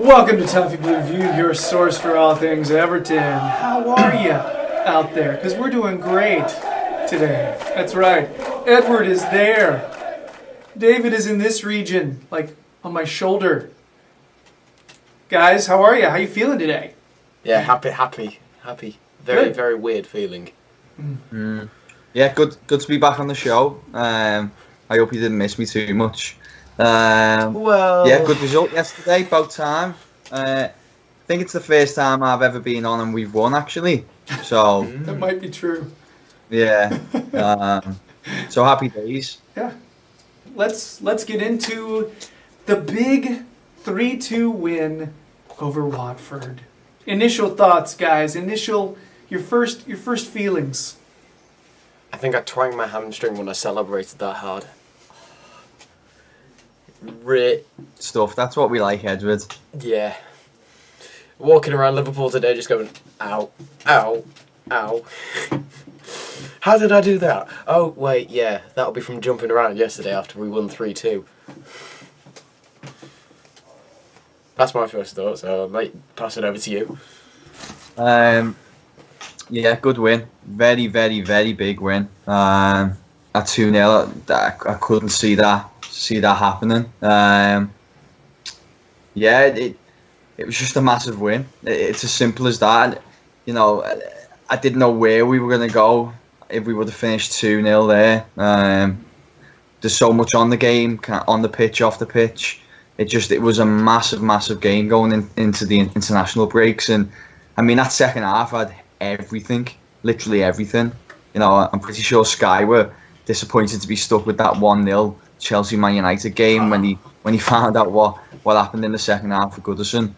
Welcome to Toffee Blue View, your source for all things Everton. How are you out there? Because we're doing great today. That's right. Edward is there. David is in this region, like on my shoulder. Guys, how are you? How you feeling today? Yeah, happy. Very, Good. very weird feeling. Yeah, good to be back on the show. I hope you didn't miss me too much. Yeah, good result yesterday, about time. I think it's the first time I've ever been on and we've won, actually. So, That might be true. yeah. So happy days. Yeah. Let's get into the big 3-2 win over Watford. Initial thoughts, guys. Your first feelings. I think I twanged my hamstring when I celebrated that hard. Stuff, that's what we like, Edward. Yeah. Walking around Liverpool today just going, ow, ow, ow. How did I do that? Oh, wait, yeah, that'll be from jumping around yesterday after we won 3-2. That's my first thought, so I might pass it over to you. Yeah, good win. Very, very, very big win. At 2-0, I couldn't see that happening. Yeah, it was just a massive win. It's as simple as that. You know, I didn't know where we were going to go if we would have finished 2-0 there. There's so much on the game, on the pitch, off the pitch. It was a massive game going into the international breaks. And I mean, that second half had everything, literally everything. You know, I'm pretty sure Sky were disappointed to be stuck with that 1-0 Chelsea Man United game when he found out what happened in the second half for Goodison.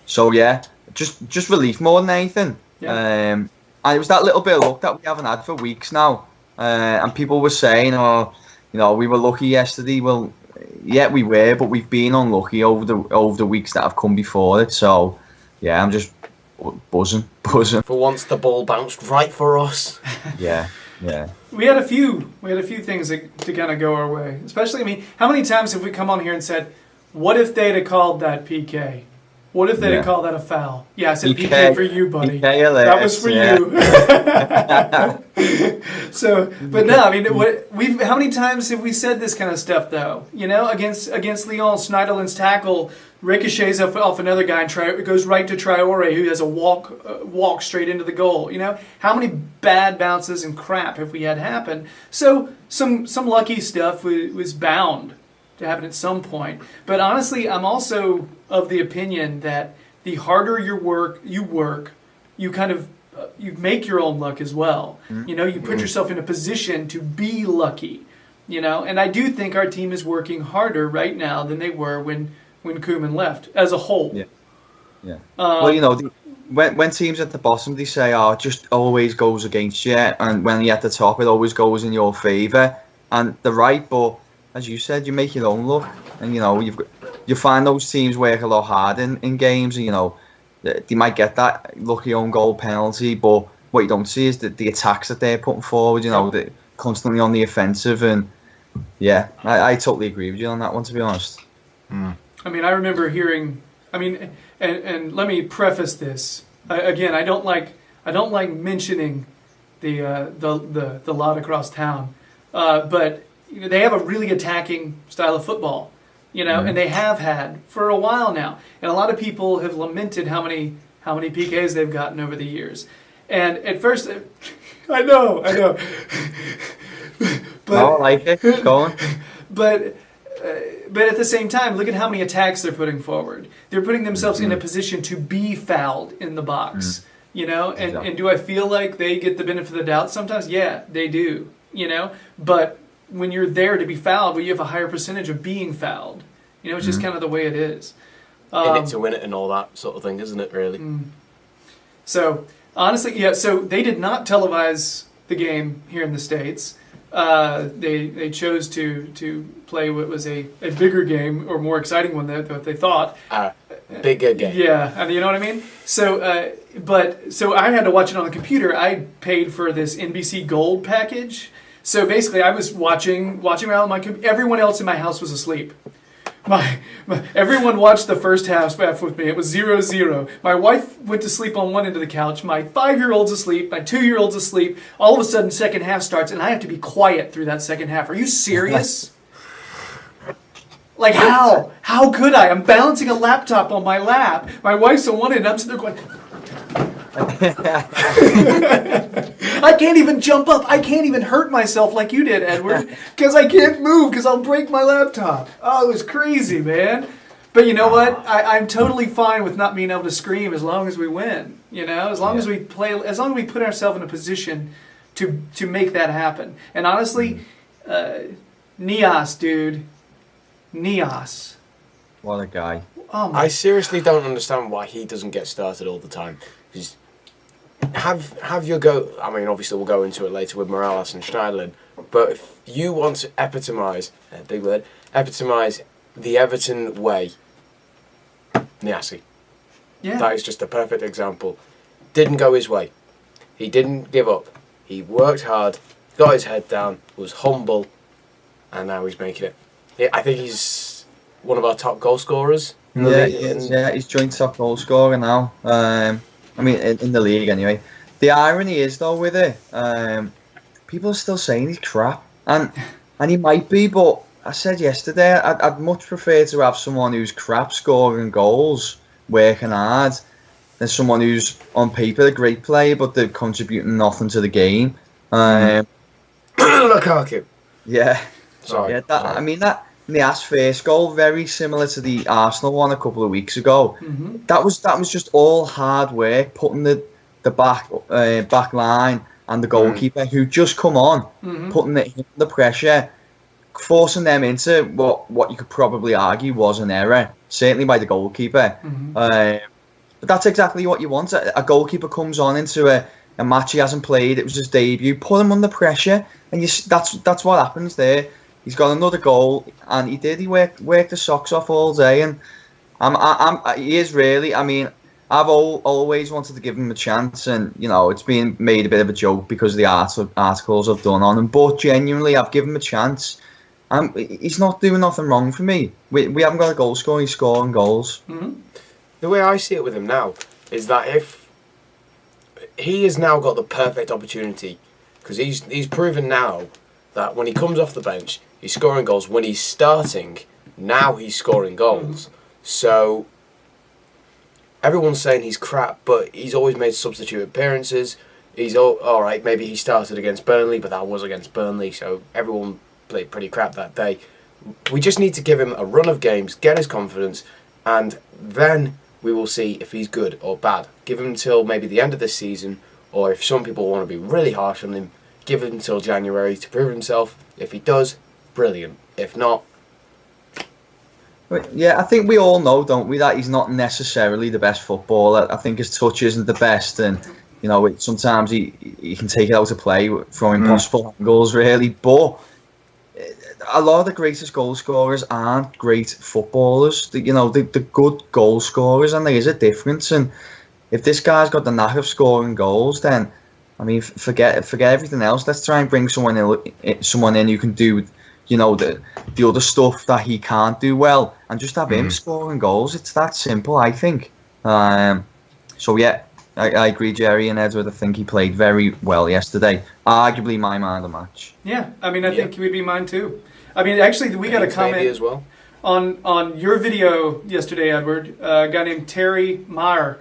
So yeah, just relief more than anything. Yeah. And it was that little bit of luck that we haven't had for weeks now. And people were saying, oh, you know, we were lucky yesterday. Well, yeah, we were, but we've been unlucky over the weeks that have come before it. So yeah, I'm just buzzing. For once, the ball bounced right for us. Yeah. We had a few things to kind of go our way. Especially, I mean, how many times have we come on here and said, "What if they'd have called that PK? What if they'd have called that a foul?" Yeah, I said PK for you, buddy. That was for you. So, but no, I mean, how many times have we said this kind of stuff though? You know, against Leon Schneiderlin's tackle, ricochets off another guy and goes right to Traore, who has a walk straight into the goal. You know, how many bad bounces and crap have we had happen? So some lucky stuff was bound to happen at some point. But honestly, I'm also of the opinion that the harder you work, you kind of you make your own luck as well. You know, you put yourself in a position to be lucky. You know, and I do think our team is working harder right now than they were when Koeman left as a whole. Yeah. Well, you know, when teams at the bottom, they say, "Oh, it just always goes against you," and when you're at the top, it always goes in your favour. And they're right, but as you said, you make your own luck, and you know you find those teams work a lot hard in games, and you know they might get that lucky own goal penalty, but what you don't see is the attacks that they're putting forward. You know, they're constantly on the offensive, and yeah, I totally agree with you on that one, to be honest. I mean, I remember hearing. I mean, and let me preface this again. I don't like mentioning the lot across town, but you know, they have a really attacking style of football. You know, and they have had for a while now, and a lot of people have lamented how many PKs they've gotten over the years. And at first, I know, but I like it. Keep going. But at the same time, look at how many attacks they're putting forward. They're putting themselves in a position to be fouled in the box. You know, and do I feel like they get the benefit of the doubt sometimes? Yeah, they do. You know, but when you're there to be fouled, well, you have a higher percentage of being fouled. You know, it's just kind of the way it is. In it to win it and all that sort of thing, isn't it, really? So, honestly, yeah, so they did not televise the game here in the States. They chose to play what was a bigger game, or more exciting one than what they thought. Bigger game. Yeah, I mean, you know what I mean? So I had to watch it on the computer. I paid for this NBC Gold package. So basically, I was watching around my computer. Everyone else in my house was asleep. Everyone watched the first half with me. It was 0-0. My wife went to sleep on one end of the couch. My 5-year-old's asleep. My 2-year-old's asleep. All of a sudden, second half starts, and I have to be quiet through that second half. Are you serious? Like, how? How could I? I'm balancing a laptop on my lap. My wife's on one end, and I'm sitting there going... I can't even jump up. I can't even hurt myself like you did, Edward, because I can't move because I'll break my laptop. Oh, it was crazy, man. But you know what? I'm totally fine with not being able to scream as long as we win. You know, as long as we play, as long as we put ourselves in a position to make that happen. And honestly, Nias, dude, Nias. What a guy. Oh I seriously don't understand why he doesn't get started all the time. Just have your go. I mean, obviously we'll go into it later with Morales and Schneiderlin. But if you want to epitomise, big word, epitomise the Everton way, Niasse. Yeah. That is just a perfect example. Didn't go his way. He didn't give up. He worked hard, got his head down, was humble, and now he's making it. I think he's one of our top goal scorers. In the league. He's joint top goal scorer now. I mean, in the league anyway. The irony is though with it, people are still saying he's crap, and he might be. But I said yesterday, I'd much prefer to have someone who's crap scoring goals, working hard, than someone who's on paper a great player but they're contributing nothing to the game. Lukaku. Yeah. Sorry. Yeah. I mean that. Nias' first goal, very similar to the Arsenal one a couple of weeks ago. Mm-hmm. That was just all hard work, putting the back line and the goalkeeper who just come on, putting the pressure, forcing them into what you could probably argue was an error, certainly by the goalkeeper. But that's exactly what you want. A goalkeeper comes on into a match he hasn't played. It was his debut. Put him under pressure, and that's what happens there. He's got another goal, and he did. He worked the socks off all day, and he is really. I mean, I've always wanted to give him a chance, and you know, it's been made a bit of a joke because of the articles I've done on him. But genuinely, I've given him a chance. He's not doing nothing wrong for me. We haven't got a goal scorer. He's scoring goals. Mm-hmm. The way I see it with him now is that if he has now got the perfect opportunity, because he's proven now that when he comes off the bench, he's scoring goals. When he's starting, now he's scoring goals. So everyone's saying he's crap, but he's always made substitute appearances. He's all right. Maybe he started against Burnley, but that was against Burnley, so everyone played pretty crap that day. We just need to give him a run of games, get his confidence, and then we will see if he's good or bad. Give him until maybe the end of this season, or if some people want to be really harsh on him, give him until January to prove himself. If he does, brilliant. If not... Yeah, I think we all know, don't we, that he's not necessarily the best footballer. I think his touch isn't the best, and you know, sometimes he can take it out of play from impossible angles, really. But a lot of the greatest goal scorers aren't great footballers. You know, they're good goal scorers, and there is a difference. And if this guy's got the knack of scoring goals, then I mean, forget everything else. Let's try and bring someone in who can do, you know, the other stuff that he can't do well, and just have him scoring goals. It's that simple, I think. So yeah, I agree, Gerry and Edward. I think he played very well yesterday. Arguably my man of the match. Yeah, I mean, I think he would be mine too. I mean, actually, we got a comment as well on your video yesterday, Edward. A guy named Terry Marr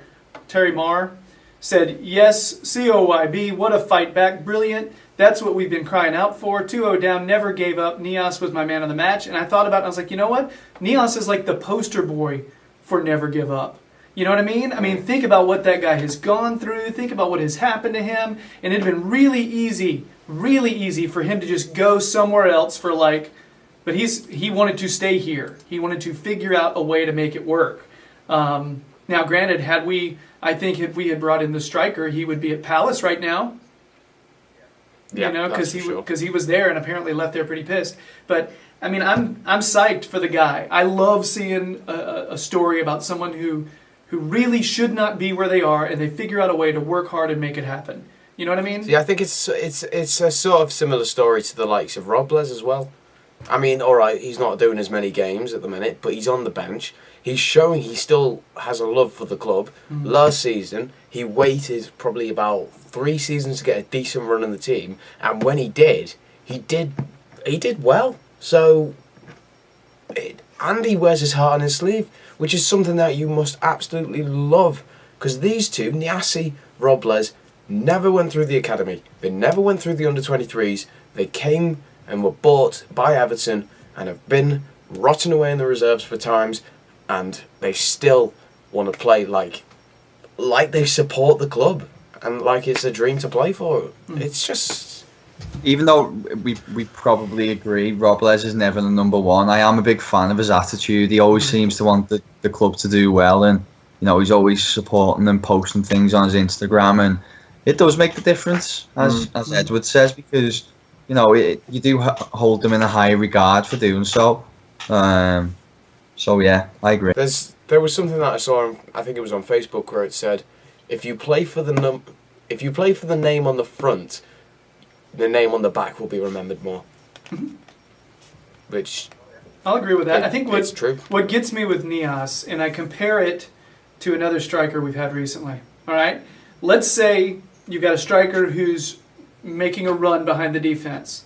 said, yes, COYB, what a fight back, brilliant. That's what we've been crying out for. 2-0 down, never gave up. Nias was my man of the match. And I thought about it, and I was like, you know what? Nias is like the poster boy for never give up. You know what I mean? I mean, think about what that guy has gone through. Think about what has happened to him. And it'd been really easy for him to just go somewhere else for like, but he wanted to stay here. He wanted to figure out a way to make it work. Now, granted, I think if we had brought in the striker, he would be at Palace right now. Yeah, you know, because he was there and apparently left there pretty pissed. But I mean, I'm psyched for the guy. I love seeing a story about someone who really should not be where they are, and they figure out a way to work hard and make it happen. You know what I mean? Yeah, I think it's a sort of similar story to the likes of Robles as well. I mean, all right, he's not doing as many games at the minute, but he's on the bench. He's showing he still has a love for the club. Last season, he waited probably about 3 seasons to get a decent run in the team, and when he did well. So, Andy wears his heart on his sleeve, which is something that you must absolutely love, because these two, Niasse, Robles, never went through the academy. They never went through the under-23s. They came and were bought by Everton and have been rotting away in the reserves for times, and they still want to play like they support the club and like it's a dream to play for. It's just... Even though we probably agree Robles is never the number one, I am a big fan of his attitude. He always seems to want the club to do well, and he's always supporting and posting things on his Instagram, and it does make the difference, as Edward says, because you do hold them in a high regard for doing so. So yeah, I agree. There was something that I saw, I think it was on Facebook, where it said, if you play for the name on the front, the name on the back will be remembered more. Which I'll agree with that. I think it's true. What gets me with Niasse, and I compare it to another striker we've had recently. All right, let's say you've got a striker who's making a run behind the defense.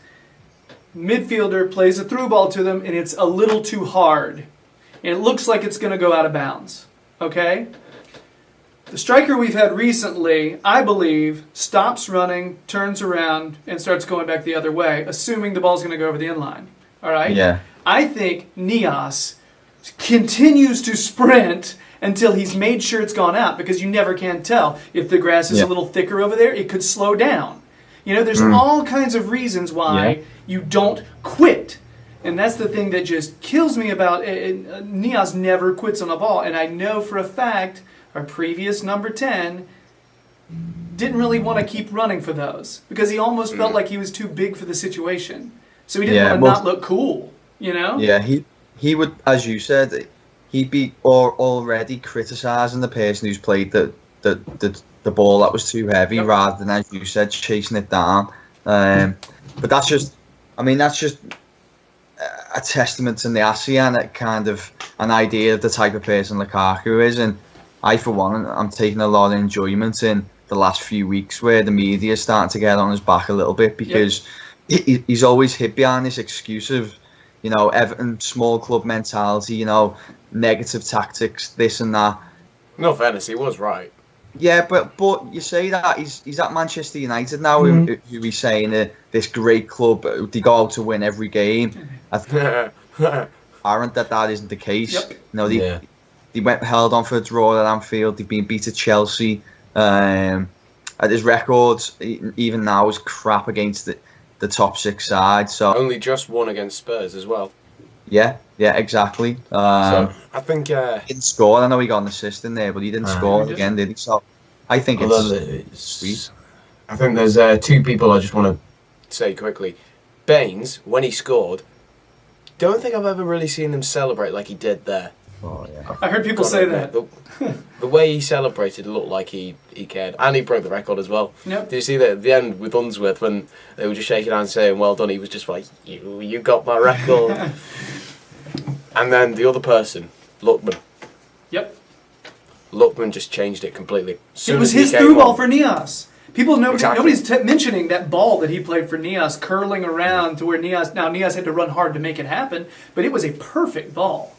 Midfielder plays a through ball to them, and it's a little too hard. And it looks like it's going to go out of bounds. Okay? The striker we've had recently, I believe, stops running, turns around, and starts going back the other way, assuming the ball's going to go over the inline. All right? Yeah. I think Niasse continues to sprint until he's made sure it's gone out, because you never can tell. If the grass is a little thicker over there, it could slow down. There's all kinds of reasons why you don't quit. And that's the thing that just kills me about it. Niasse never quits on a ball. And I know for a fact our previous number 10 didn't really want to keep running for those, because he almost felt like he was too big for the situation. So he didn't want to not look cool, Yeah, he would, as you said, he'd be already criticising the person who's played the ball that was too heavy, rather than, as you said, chasing it down. But that's just a testament to Niasse and kind of an idea of the type of person Lukaku is. And I, for one, I'm taking a lot of enjoyment in the last few weeks where the media is starting to get on his back a little bit, because he's always hid behind this excuse of, Everton small club mentality, negative tactics, this and that. No fairness, he was right. Yeah, but you say that he's at Manchester United now, who he's saying this great club, they go out to win every game. I think apparent that isn't the case. They went held on for a draw at Anfield. They've been beat at Chelsea. At his records, even now, is crap against the top 6 sides. So only just won against Spurs as well. Yeah, exactly. So I think he didn't score. I know he got an assist in there, but he didn't score again, did he? So I think it's sweet. I think there's 2 people I just want to say quickly. Baines, when he scored, don't think I've ever really seen him celebrate like he did there. Oh, yeah. I heard people say that. The way he celebrated looked like he cared. And he broke the record as well. Yep. Did you see that at the end with Unsworth, when they were just shaking hands saying, well done, he was just like, you got my record. And then the other person, Lookman. Yep. Lookman just changed it completely. It was his through ball for Niasse. Nobody's mentioning that ball that he played for Niasse, curling around to where Niasse had to run hard to make it happen, but it was a perfect ball.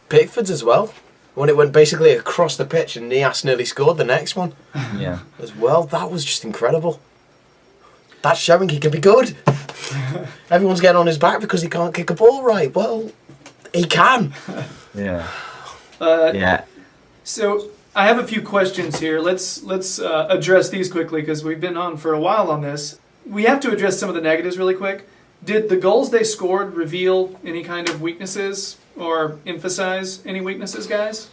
Pickford's as well, when it went basically across the pitch and Niasse nearly scored the next one. Yeah. As well, that was just incredible. That's showing he can be good. Everyone's getting on his back because he can't kick a ball right. Well, he can. Yeah. Yeah. So I have a few questions here. Let's address these quickly, because we've been on for a while on this. We have to address some of the negatives really quick. Did the goals they scored reveal any kind of weaknesses or emphasize any weaknesses, guys?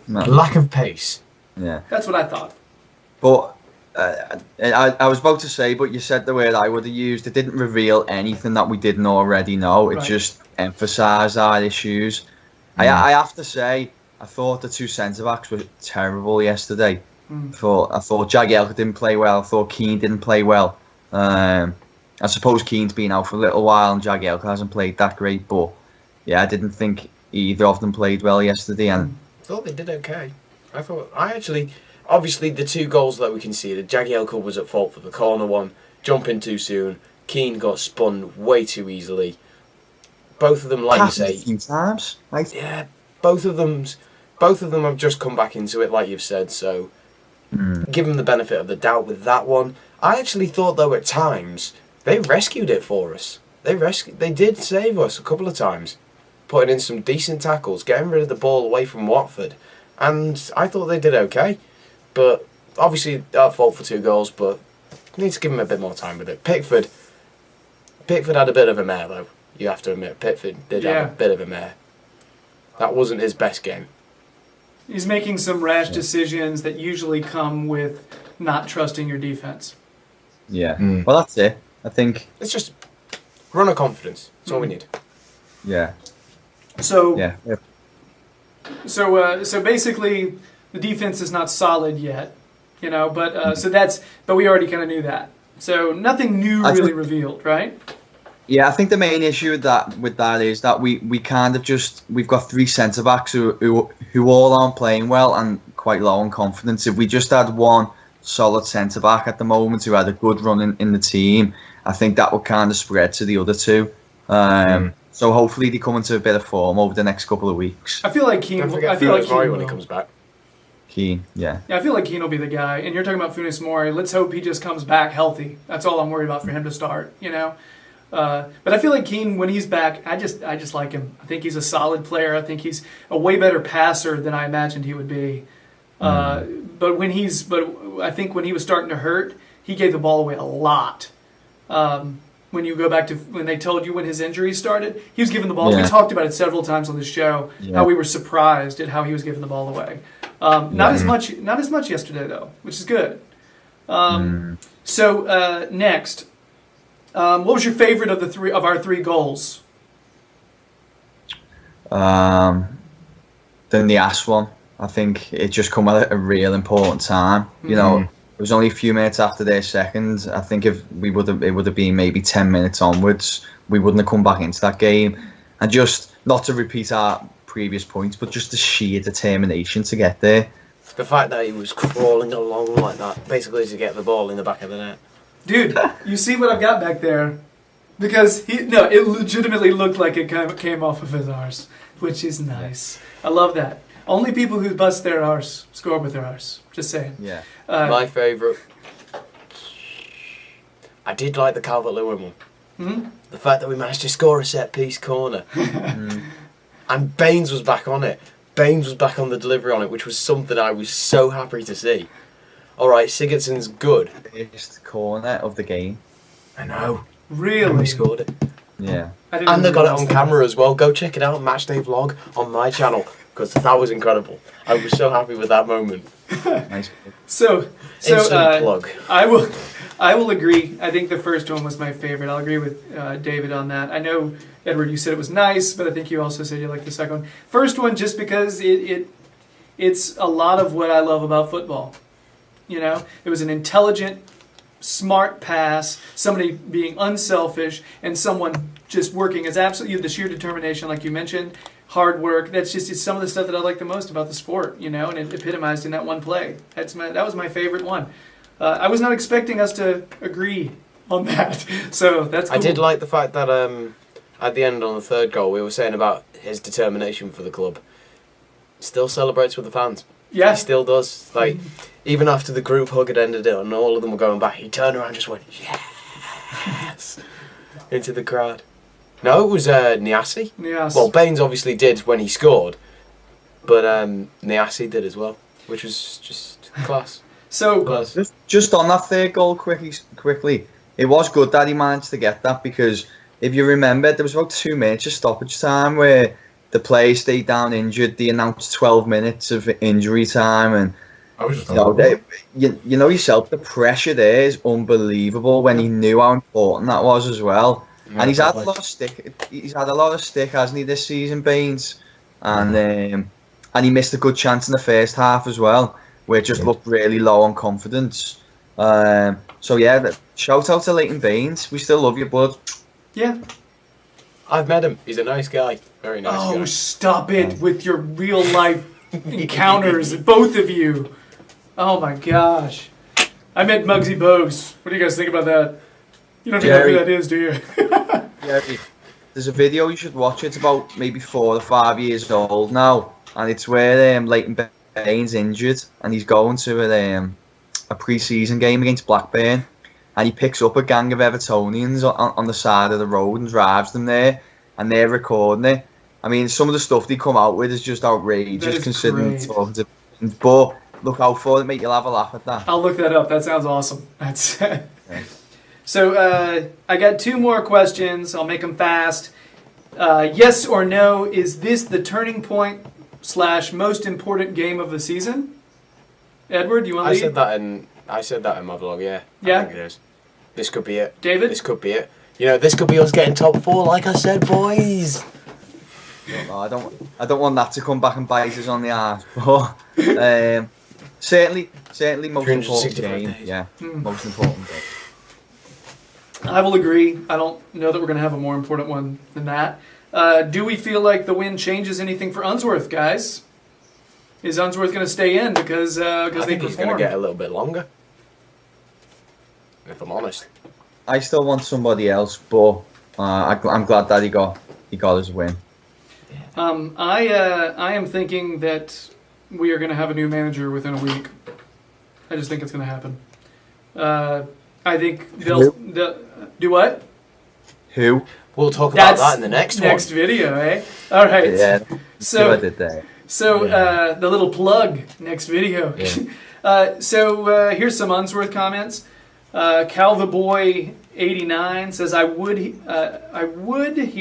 No. Lack of pace. Yeah. That's what I thought. But I was about to say, but you said the word I would have used. It didn't reveal anything that we didn't already know. It just emphasised our issues. I have to say, I thought the 2 centre-backs were terrible yesterday. I thought Jagielka didn't play well. I thought Keane didn't play well. I suppose Keane's been out for a little while and Jagielka hasn't played that great, but yeah, I didn't think either of them played well yesterday. And I thought they did okay. Obviously the 2 goals that we conceded, Jagielka was at fault for the corner one, jumping too soon. Keane got spun way too easily. Both of them, like you say, a few times. yeah, both of them have just come back into it, like you've said. So, give them the benefit of the doubt with that one. I actually thought though at times they rescued it for us. They did save us a couple of times, putting in some decent tackles, getting rid of the ball away from Watford, and I thought they did okay. But obviously at fault for 2 goals, but need to give them a bit more time with it. Pickford had a bit of a mare though. You have to admit, Pickford did have a bit of a mare. That wasn't his best game. He's making some rash decisions that usually come with not trusting your defense. Yeah. Well, that's it. I think it's just run of confidence. That's all we need. Yeah. So yeah. So basically, the defense is not solid yet, but we already kind of knew that. So nothing new really revealed, right? Yeah, I think the main issue with that is that we kind of we've got 3 centre backs who all aren't playing well and quite low on confidence. If we just had one solid centre back at the moment who had a good run in the team, I think that would kind of spread to the other 2. So hopefully they come into a bit of form over the next couple of weeks. I feel like Keane. I feel like Keane when he comes back. Keane, yeah. Yeah, I feel like Keane will be the guy. And you're talking about Funes Mori. Let's hope he just comes back healthy. That's all I'm worried about for him to start. But I feel like Keane, when he's back, I just like him. I think he's a solid player. I think he's a way better passer than I imagined he would be. But I think when he was starting to hurt, he gave the ball away a lot. When you go back to when they told you when his injury started, he was giving the ball. Yeah. We talked about it several times on the show. Yeah. How we were surprised at how he was giving the ball away. Not as much yesterday though, which is good. So next. What was your favorite of our 3 goals? The Nias one. I think it just come at a real important time. It was only a few minutes after their second. I think if it would have been maybe 10 minutes onwards, we wouldn't have come back into that game. And just not to repeat our previous points, but just the sheer determination to get there. The fact that he was crawling along like that, basically to get the ball in the back of the net. Dude, you see what I've got back there? Because it legitimately looked like it kind of came off of his arse, which is nice. I love that. Only people who bust their arse score with their arse. Just saying. Yeah. My favourite. I did like the Calvert-Lewin one. The fact that we managed to score a set-piece corner. And Baines was back on it. Baines was back on the delivery on it, which was something I was so happy to see. All right, Sigurdsson's good. First corner of the game. I know. Really? And we scored it. Yeah. And they got it on camera as well. Go check it out, Matchday Vlog on my channel, because that was incredible. I was so happy with that moment. Nice. So instant plug. I will agree. I think the first one was my favorite. I'll agree with David on that. I know, Edward, you said it was nice, but I think you also said you liked the second one. First one, just because it's a lot of what I love about football. It was an intelligent, smart pass, somebody being unselfish, and someone just working as absolutely the sheer determination, like you mentioned, hard work. It's some of the stuff that I like the most about the sport, and it epitomized in that one play. That was my favorite one. I was not expecting us to agree on that, so that's cool. I did like the fact that at the end on the 3rd goal, we were saying about his determination for the club. Still celebrates with the fans. Yeah. He still does. Even after the group hug had ended it and all of them were going back, he turned around and just went, yes, into the crowd. No, it was Niassi. Well, Baines obviously did when he scored, but Niassi did as well, which was just class. So, class. Just on that 3rd goal quickly, it was good that he managed to get that, because if you remember, there was about 2 minutes of stoppage time where the player stayed down injured. They announced 12 minutes of injury time, and you know yourself, the pressure there is unbelievable when he knew how important that was as well. Yeah, and he's had a lot of stick. He's had a lot of stick, hasn't he, this season, Baines? And he missed a good chance in the first half as well, where it just looked really low on confidence. So yeah, shout out to Leighton Baines. We still love you, bud. Yeah. I've met him. He's a nice guy. Very nice guy. Oh, stop it with your real life encounters, both of you. Oh my gosh. I met Muggsy Bogues. What do you guys think about that? You don't even know who that is, do you? Gerry, there's a video you should watch. It's about maybe 4 or 5 years old now, and it's where Leighton Baines injured, and he's going to a pre-season game against Blackburn, and he picks up a gang of Evertonians on the side of the road and drives them there, and they're recording it. I mean, some of the stuff they come out with is just outrageous, considering talking to. But look out for it, mate. You'll have a laugh at that. I'll look that up. That sounds awesome. That's So I got 2 more questions. I'll make them fast. Yes or no? Is this the turning point / most important game of the season? Edward, you want to lead? I said that in my vlog. Yeah. Yeah. I think it is. This could be it. David? This could be it. You know, this could be us getting top 4, like I said, boys. No, I don't want that to come back and bite us on the arse. But certainly most important game. days. Yeah, most important game. I will agree. I don't know that we're going to have a more important one than that. Do we feel like the win changes anything for Unsworth, guys? Is Unsworth going to stay in because I they think he's going to perform? get a little bit longer. If I'm honest. I still want somebody else, but I'm glad that he got his win. I am thinking that we are going to have a new manager within a week. I just think it's going to happen. I think they'll do what? Who? We'll talk about that in the next video, eh? All right. Yeah. So I did that. So the little plug next video. Yeah. So here's some Unsworth comments. Cal the Boy 89 says, he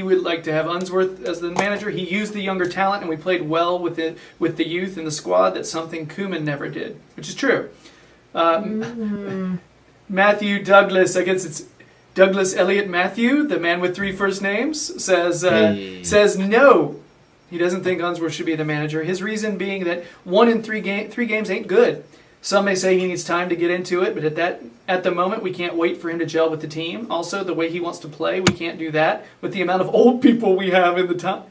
would like to have Unsworth as the manager. He used the younger talent and we played well with the youth in the squad. That's something Koeman never did, which is true. Matthew Douglas, I guess it's Douglas Elliott Matthew, the man with 3 first names, says no. He doesn't think Unsworth should be the manager. His reason being that 1 in 3 games ain't good. Some may say he needs time to get into it, but at the moment we can't wait for him to gel with the team. Also, the way he wants to play, we can't do that with the amount of old people we have in the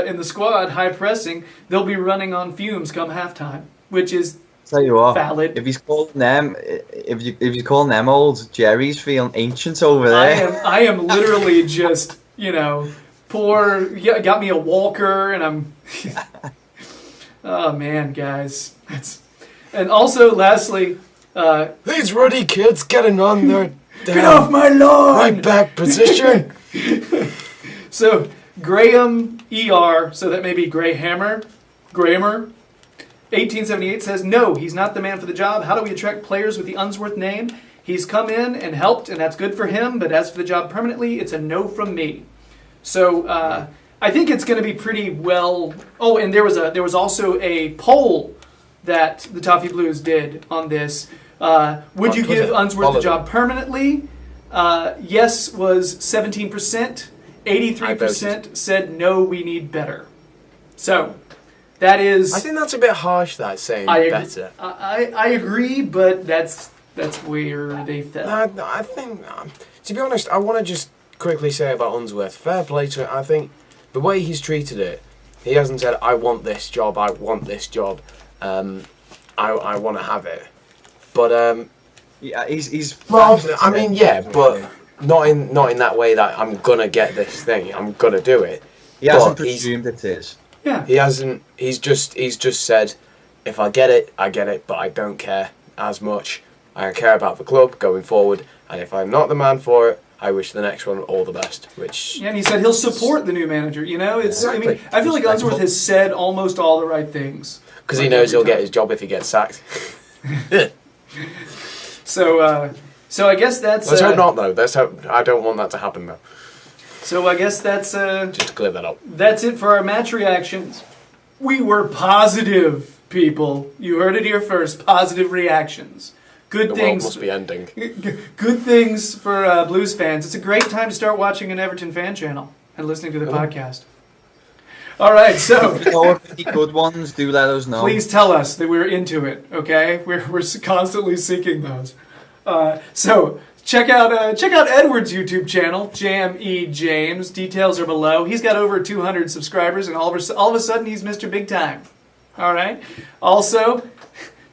in the squad, high pressing. They'll be running on fumes come halftime, which is Tell you what, valid. If he's calling them, if you're calling them old, Gerry's feeling ancient over there. I am literally just poor. Yeah, got me a walker, and I'm. Oh man, guys, and also lastly, these ruddy kids getting on their get off my lawn! Right back position. So Graham ER, so that may be Grahammer, 1878 says, no, he's not the man for the job. How do we attract players with the Unsworth name? He's come in and helped, and that's good for him, but as for the job permanently, it's a no from me. So I think it's going to be pretty well. Oh, and there was also a poll that the Toffee Blues did on this. Would you give Unsworth the job permanently? Yes was 17%. 83% said no, we need better. So that is. I think that's a bit harsh. That saying better. I agree, but that's where they fell. I think, to be honest, I want to just quickly say about Unsworth. Fair play to it. I think the way he's treated it, he hasn't said, "I want this job. I want this job. I want to have it." But yeah, he's. Well, I mean, yeah, but not in that way that I'm gonna get this thing. I'm gonna do it. He hasn't presumed it is. Yeah. He hasn't. He's just said, if I get it, I get it. But I don't care as much. I care about the club going forward. And if I'm not the man for it, I wish the next one all the best. Which and he said he'll support the new manager. It's. Exactly. I mean, I feel like Unsworth has said almost all the right things. Because he knows he'll get his job if he gets sacked. So I guess that's. Let's hope not, though. Let's hope. I don't want that to happen, though. So I guess that's. Just to clear that up. That's it for our match reactions. We were positive, people. You heard it here first. Positive reactions. Good The things. world must be ending. Good things for Blues fans. It's a great time to start watching an Everton fan channel and listening to the podcast. All right, so If you know of any good ones, do let us know. please tell us that we're into it. Okay, we're constantly seeking those. So check out Edward's YouTube channel, JME James. Details are below. He's got over 200 subscribers, and all of a sudden he's Mr. Big Time. All right. Also,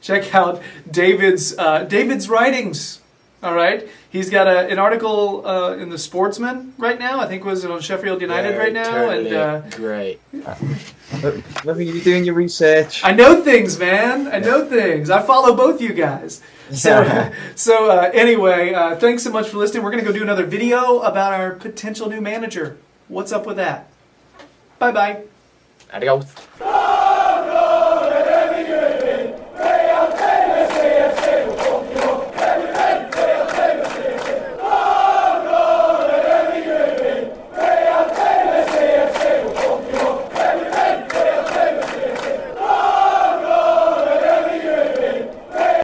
check out David's writings. All right. He's got an article in the Sportsman right now. I think was it on Sheffield United right now. Totally And great. Look at you doing your research. I know things, man. I know things. I follow both you guys. So anyway, thanks so much for listening. We're going to go do another video about our potential new manager. What's up with that? Bye-bye. Adios.